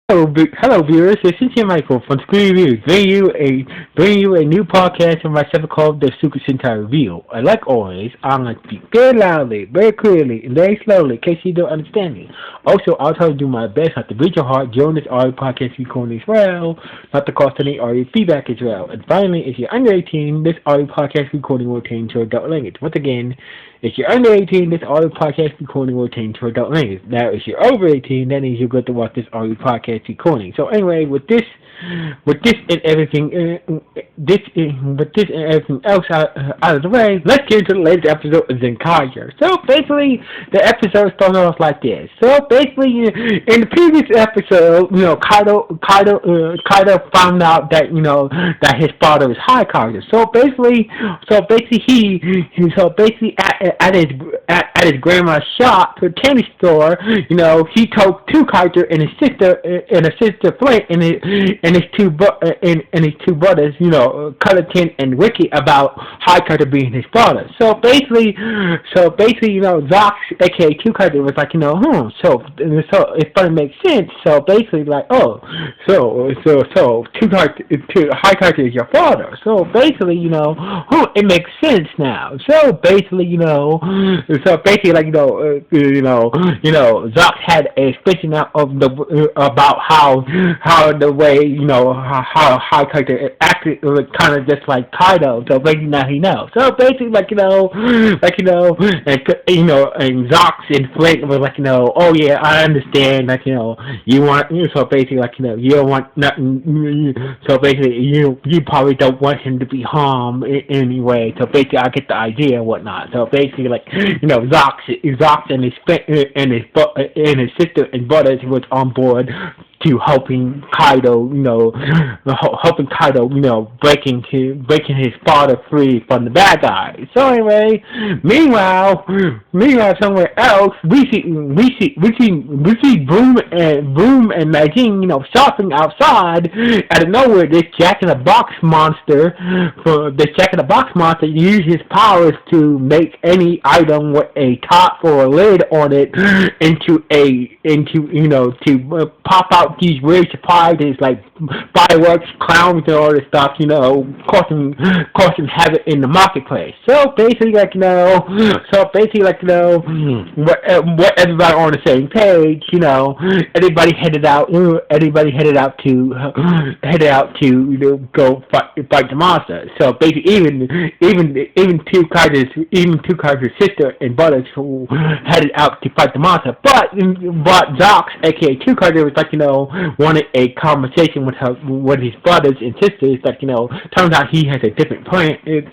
Hello, viewers. This is your Michael from Screen Reviews, bringing you a new podcast of myself called the Super Sentai Review. And like always, I'm going to speak very loudly, very clearly, and very slowly in case you don't understand me. Also, I'll try to do my best not to break your heart during this audio podcast recording as well, not to cause any audio feedback as well. And finally, if you're under 18, this audio podcast recording will change to adult language. Once again, if you're under 18, this audio podcast recording will change to adult language. Now, if you're over 18, that means you're going to watch this audio podcast recording. So anyway, with this and everything, with this and everything else out of the way, let's get into the latest episode of Zenkaiger. So basically, the episode started off like this. So basically, in the previous episode, Kaido found out that that his father is High Kaiser. So basically, at his grandma's shop, her candy store, he told two Kaiser and his sister Flint and his two brothers, Cullerton and Ricky, about High Kaiser being his father. So basically, Zox, aka Two Kaiser, was like, so it finally makes sense. So basically, like, so High Kaiser is your father. So basically, it makes sense now. So basically, Zox had a expression out of about how the way, how High Kaiser acted was kind of just like Kaido. So basically now he knows. So basically, and Zox and Flint was like, oh yeah, I understand, you want, so basically, you don't want nothing, so basically, you probably don't want him to be harmed anyway. So basically, I get the idea and whatnot. So basically, Zox and his sister and brothers was on board to helping Kaido, breaking his father free from the bad guys. So anyway, meanwhile, somewhere else, we see Boom and Magine, shopping outside. Out of nowhere, this Jack in the Box monster uses his powers to make any item with a top or a lid on it to pop out these weird surprises like fireworks, clowns, and all this stuff, causing havoc in the marketplace. So basically, what everybody on the same page, everybody headed out to go fight the monster. So basically, even two Kaiser's sister and brothers who headed out to fight the monster, but Zox, aka Two Kaiser, was like, wanted a conversation with his brothers and sisters. Like, turns out he has a different plan. It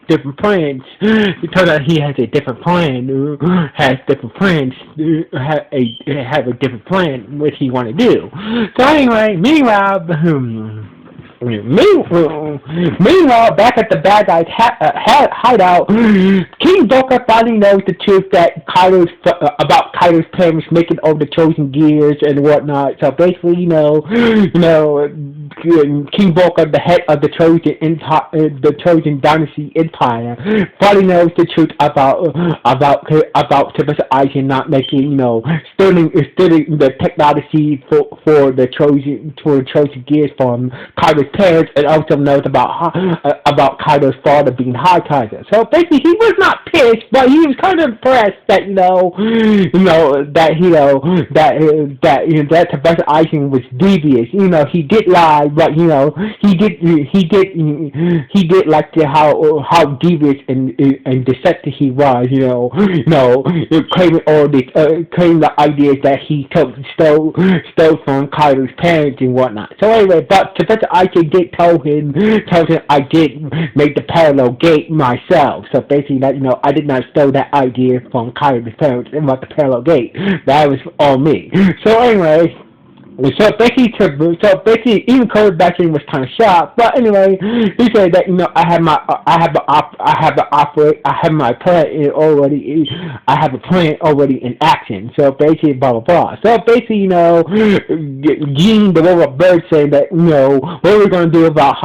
turns out he has a different plan. Have a different plan what he want to do. So anyway, meanwhile, back at the bad guy's hideout, King Boca finally knows the truth that about Kaido's parents making over the chosen gears and whatnot. So basically, King Boca, the head of the Trojan dynasty empire, finally knows the truth about Professor Aizen not making, stealing the technology for the Trojan gears from Kaido's parents, and also knows about Kaido's father being High Kaiser. So basically, he was not pissed, but he was kind of impressed that that Professor Aizen was devious. He did lie, but he did like how devious and deceptive he was. Claiming the ideas that he stole from Kaido's parents and whatnot. So anyway, but Professor Aizen did tell him I did make the parallel gate myself. So basically, that I did not steal that idea from Kaido's parents about the parallel gate. That was all me. So anyway. So basically, even Cody Batching was kind of shocked. But anyway, he said that I have my plan already. I have a plan already in action. So basically, blah blah blah. So basically, Gene the Robot Bird saying that what are we gonna do about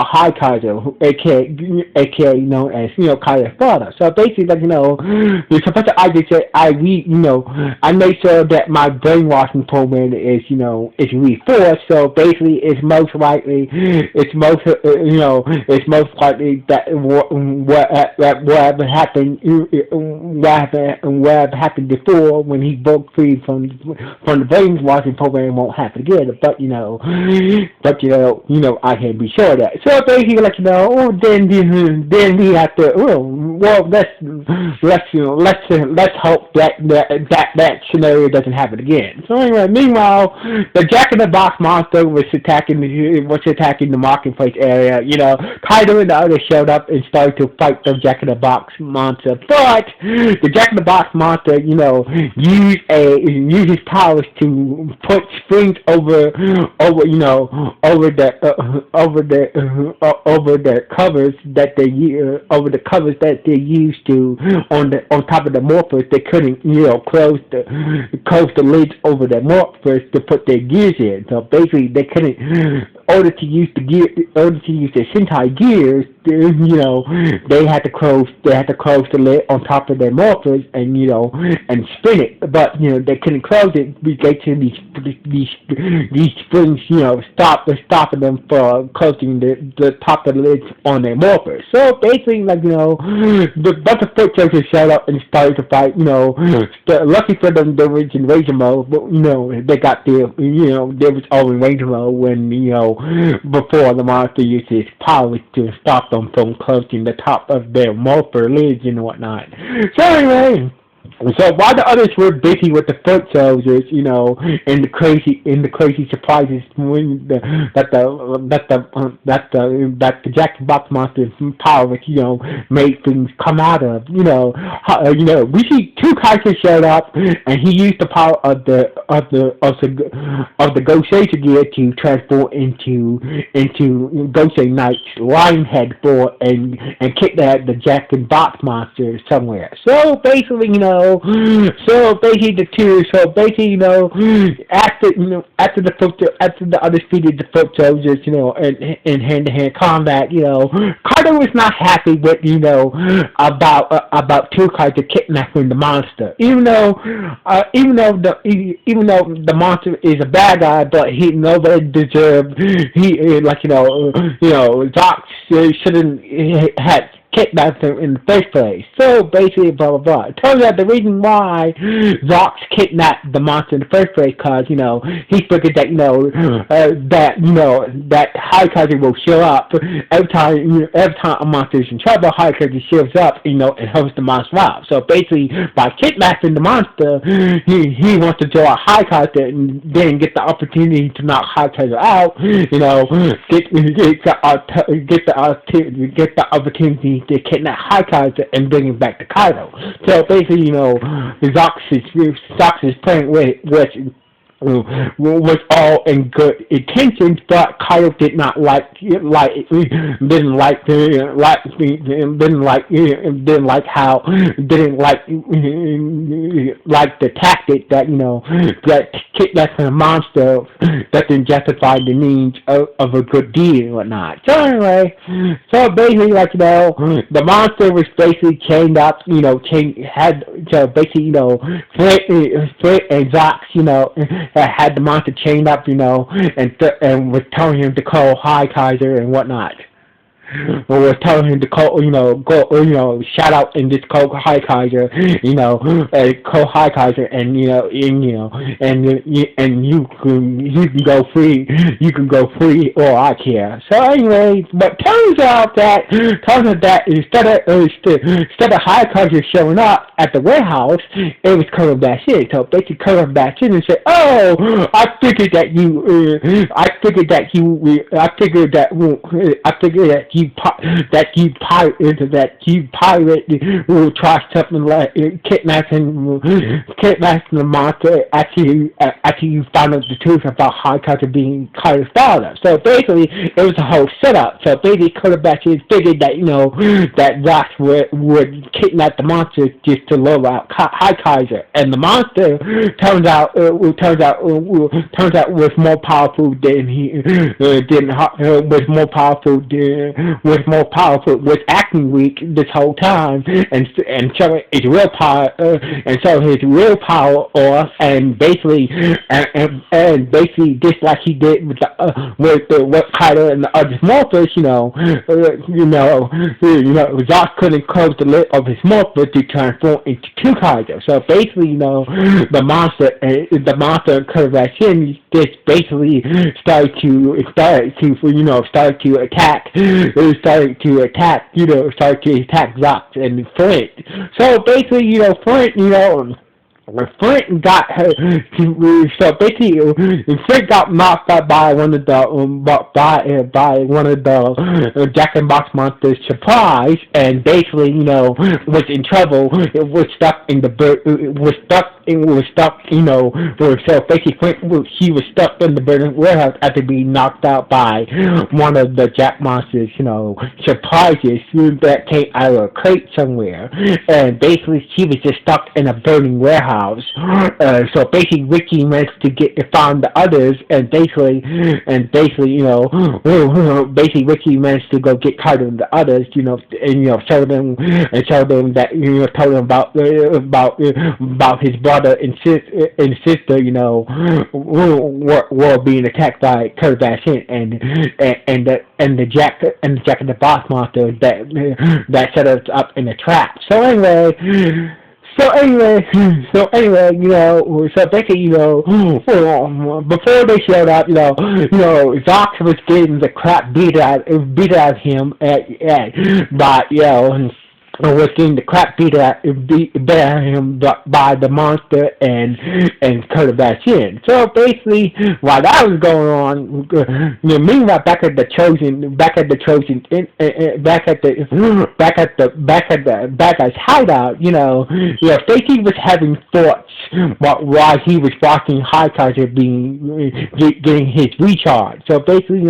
High Kaiser, aka known as Kaiser's father. So basically, the Professor Isaac said I made sure that my brainwashing program phone is reinforced. So basically, it's most likely that whatever happened before when he broke free from the brainwashing program won't happen again. But I can't be sure of that. So basically, then we have to. Well, let's hope that scenario doesn't happen again. So anyway, meanwhile, the Jack in the Box monster was attacking the marketplace area. Kaido and the others showed up and started to fight the Jack in the Box monster, but the Jack in the Box monster, used his powers to put springs over the covers that they used to on top of the morphers. They couldn't close the lids over the morphers to put their gears in. So basically, they couldn't. In order to use the Sentai gears, they had to close the lid on top of their morphers and spin it. But they couldn't close it because these springs stopping them from closing the top of the lids on their morphers. So basically, the bunch of foot soldiers showed up and started to fight. Lucky for them, they were in Ranger mode, but they got there. They was all in Ranger mode when before the monster used his powers to stop them from closing the top of their morpher lids and whatnot. So anyway. So while the others were busy with the foot soldiers, and the crazy surprises that the Jack in the Box monster's power, made things come out of, we see two Kaiser showed up, and he used the power of the Gosei gear to transform into Gosei Knight's lion head for and kidnap the Jack in the Box monster somewhere. So basically, after the others defeated the foot soldiers, in hand-to-hand combat, Kaido was not happy with, about two Kaiser kidnapping the monster. Even though the monster is a bad guy, but nobody deserved. Zox shouldn't had kidnapped him in the first place. So basically, blah blah blah. It turns out the reason why Zox kidnapped the monster in the first place, cause he figured that that High Kaiser will show up every time a monster is in trouble. High Kaiser shows up, and helps the monster out. So basically, by kidnapping the monster, he wants to draw a High Kaiser and then get the opportunity to knock High Kaiser out. Get the opportunity to kidnap High Kaiser and bring him back to Kaido. So basically, Zox's plan was all in good intentions, but Kaido did not like the tactic that kidnapping a monster doesn't justify the needs of a good deed and whatnot. So anyway, basically, the monster was basically chained up, Fred and Zox, had the monster chained up, and was telling him to call High Kaiser and whatnot. Or was telling him to call, shout out and just call High Kaiser, call High Kaiser, and you can go free, or I care. So anyway, but turns out that instead of High Kaiser showing up at the warehouse, it was Colonel Bashin. So basically, Colonel Bashin and said, "Oh, I figured that you pirate will try something like kidnapping the monster after you found out the truth about High Kaiser being Kaiser's father." So basically, it was a whole setup. So basically, Kotobashi figured that that Zox would kidnap the monster just to lure out High Kaiser, and the monster turns out was more powerful than was more powerful, was acting weak this whole time, and so his willpower, off, and basically, basically just like he did with with Kaido and the other Morphers, Zox couldn't close the lid of his Morpher to transform into two Kaido. So basically, the monster Kurvashin just basically started to attack, Zox and Flint. So basically, Flint, Flint got her. So basically, Flint got knocked out by one of the Jack and Box monsters. Surprise, and basically, was in trouble. It was stuck in the bird. It was stuck. So basically, he was stuck in the burning warehouse after being knocked out by one of the Jack monsters. Surprises that came out of a crate somewhere, and basically, he was just stuck in a burning warehouse. So basically, Ricky managed to find the others, and basically, Ricky managed to go get Kaido and the others, and show them that told them about his brother and sister, were being attacked by Kurvashin and the Jack and the Boss monster that set us up in a trap. So anyway, so basically, before they showed up, Zox was getting the crap beat out of him was getting the crap beat out of him by the monster and Kurvashin. So basically, while that was going on, meanwhile back at his hideout, Stacy was having thoughts while he was watching Highkaiser getting his recharge. So basically,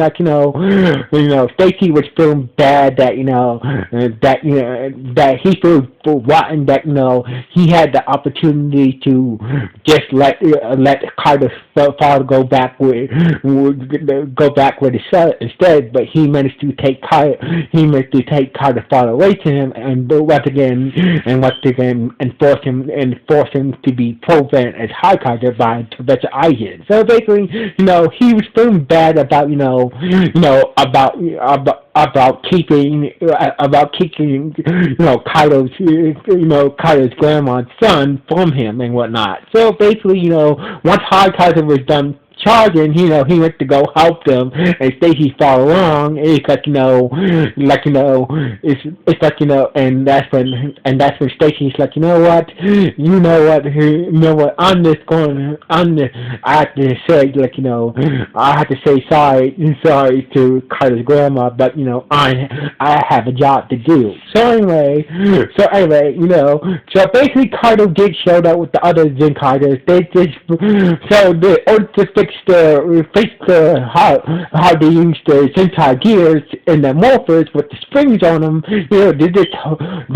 Stacy was feeling bad that he feels rotten that he had the opportunity to just let Carter's father go back with his son instead, but he managed to take Carter's father away from him and once again force him to be programmed as Highkaiser by Professor Aizen. So basically, he was feeling bad about keeping Kaido's grandma's son from him and whatnot. So basically, once Kaido was done charging, he went to go help them, and Stacy followed along. It's and that's when Stacy's like, I have to say, I have to say sorry to Kaido's grandma, but I have a job to do. So anyway, so basically Kaido did show up with the other Zenkaigers. They just how they use the Sentai gears and the morphers with the springs on them. They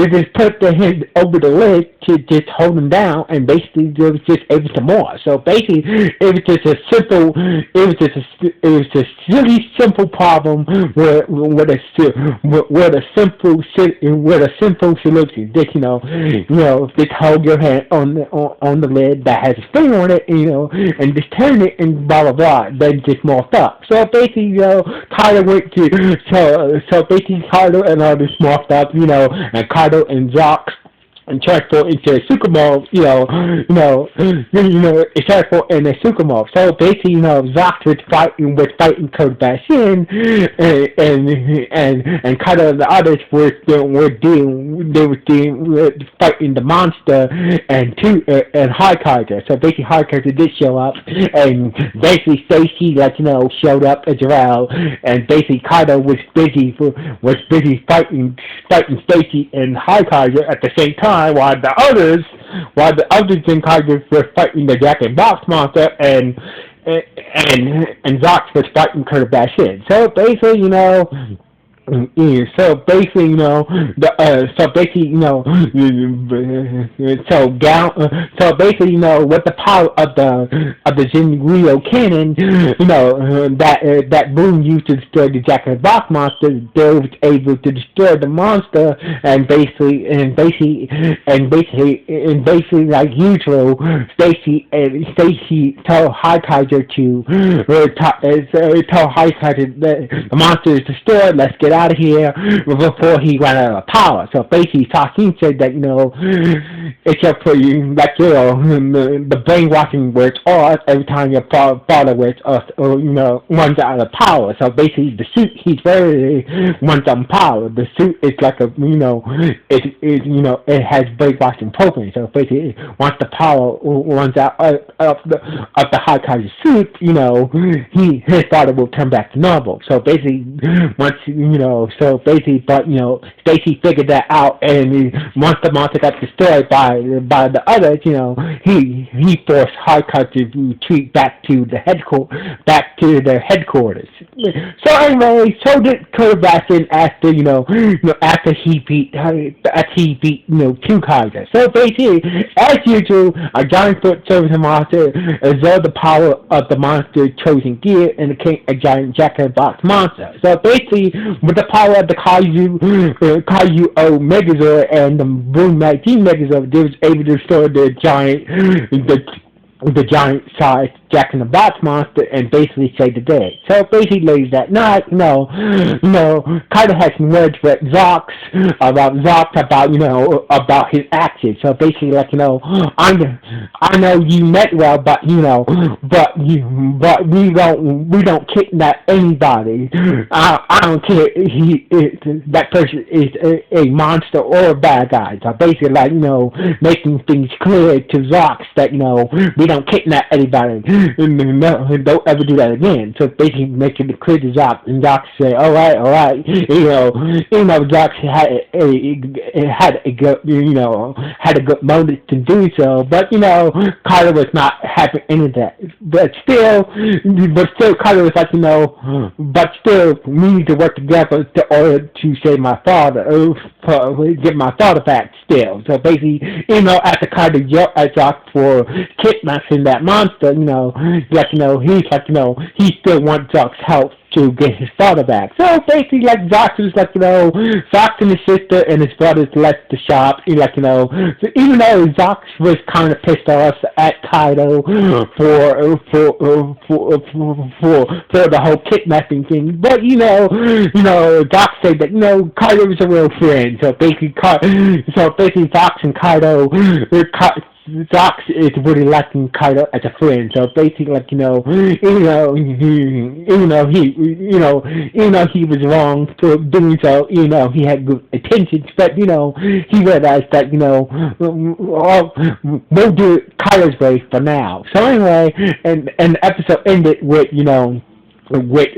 just put their hand over the leg to just hold them down, and basically there was just able to more. So basically, it was just a really simple problem with a simple solution. Just hold your hand on the lid that has a spring on it, and just turn it and blah blah blah. Then just morphed up. So basically, Kaido went to so basically Kaido and all this morphed up, and Kaido and Zox and transfer into a Sukumov, it transfer in a Sukumov. So basically, Zox was fighting Kurvashin, and Kaido and the others were fighting the monster and Highkaiser. So basically, Highkaiser did show up, and basically Stacy, showed up as well, and basically Kaido was busy fighting Stacy and Highkaiser at the same time. While the others Zenkaigers were fighting the Jack and Box monster, and Zox was fighting Kurvashin. So basically, Yeah, so basically, so basically, so basically, with the power of the Zenrio cannon, that boom used to destroy the Jack in the Box monster, they was able to destroy the monster, and basically, like usual, Stacy told Hightiger tell Hightiger that the monster is destroyed. Let's get out of here before he ran out of power. So basically, Sakin said that it's up for you, like the brainwashing works off every time your father works off, or runs out of power. So basically, the suit he's wearing runs out of power. The suit is like it has brainwashing program. So basically, once the power runs out of the Hawkeye's suit, his father will turn back to normal. So basically, but Stacy figured that out, and once the monster got destroyed by the others, he forced Hawkeye to retreat back to their headquarters. So anyway, so did Kurt Baskin after he beat Kikai. So basically, as usual, a giant foot service monster absorbed the power of the monster chosen gear and became a giant Jack in the Box monster. So basically, with the power of the Kaiju O Megazord and the Boom 19 Megazord, they was able to destroy the giant-sized Jack in the Box monster and basically save the day. So basically, ladies, that night, Kaido had some words with Zox about his actions. So basically, I know you meant well, but we don't kidnap anybody. I don't care if that person is a monster or a bad guy. So basically, making things clear to Zox that we don't kidnap anybody. No, don't ever do that again. So basically making it clear to Zox, and Zox say, all right. Zox had a good motive to do so, but Carter was not having any of that. But still Carter was like, but still we need to work together in order to save my father, get my father back. Still, so basically, after Carter yelled at Zox for kidnapping that monster, he still wants Zox's help to get his father back. So basically, Zox was Zox and his sister and his brothers left the shop. So even though Zox was kind of pissed off at Kaido for the whole kidnapping thing, but Zox said that Kaido is a real friend. So basically, Zox and Kaido. Zox is really liking Kaido as a friend. So basically, even though he was wrong for doing so, he had good intentions, but he realized that we'll do it Kaido's way for now. So anyway, and the episode ended with with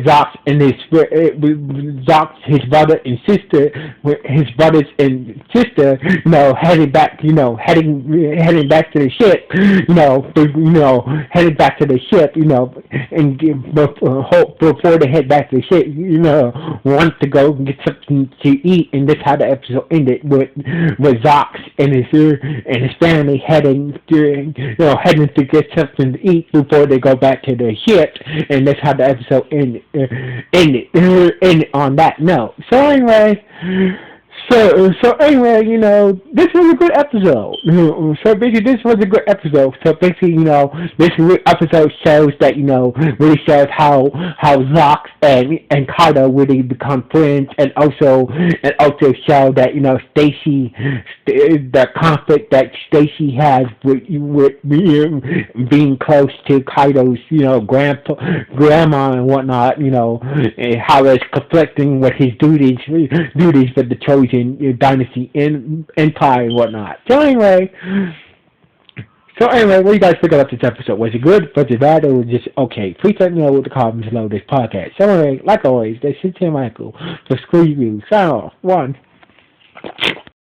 Zox and his brother and sister, his brothers and sister, heading back to the ship, heading back to the ship, and before they head back to the ship, want to go get something to eat, and that's how the episode ended with Zox and his family heading to get something to eat before they go back to the ship, and that's how the episode ended on that note. So anyway, this was a good episode. So basically, this was a good episode. So basically, this episode shows that, really shows how Zox and Kaido really become friends, and also show that, Stacy, the conflict that Stacy has with being close to Kaido's, grandma and whatnot, and how it's conflicting with his duties with the chosen dynasty empire and whatnot. So anyway, what do you guys think about this episode? Was it good? Was it bad? Or was it just okay? Please let me know what the comments below this podcast. So anyway, like always, this is Tim Michael for Screw You. Sign off. 1.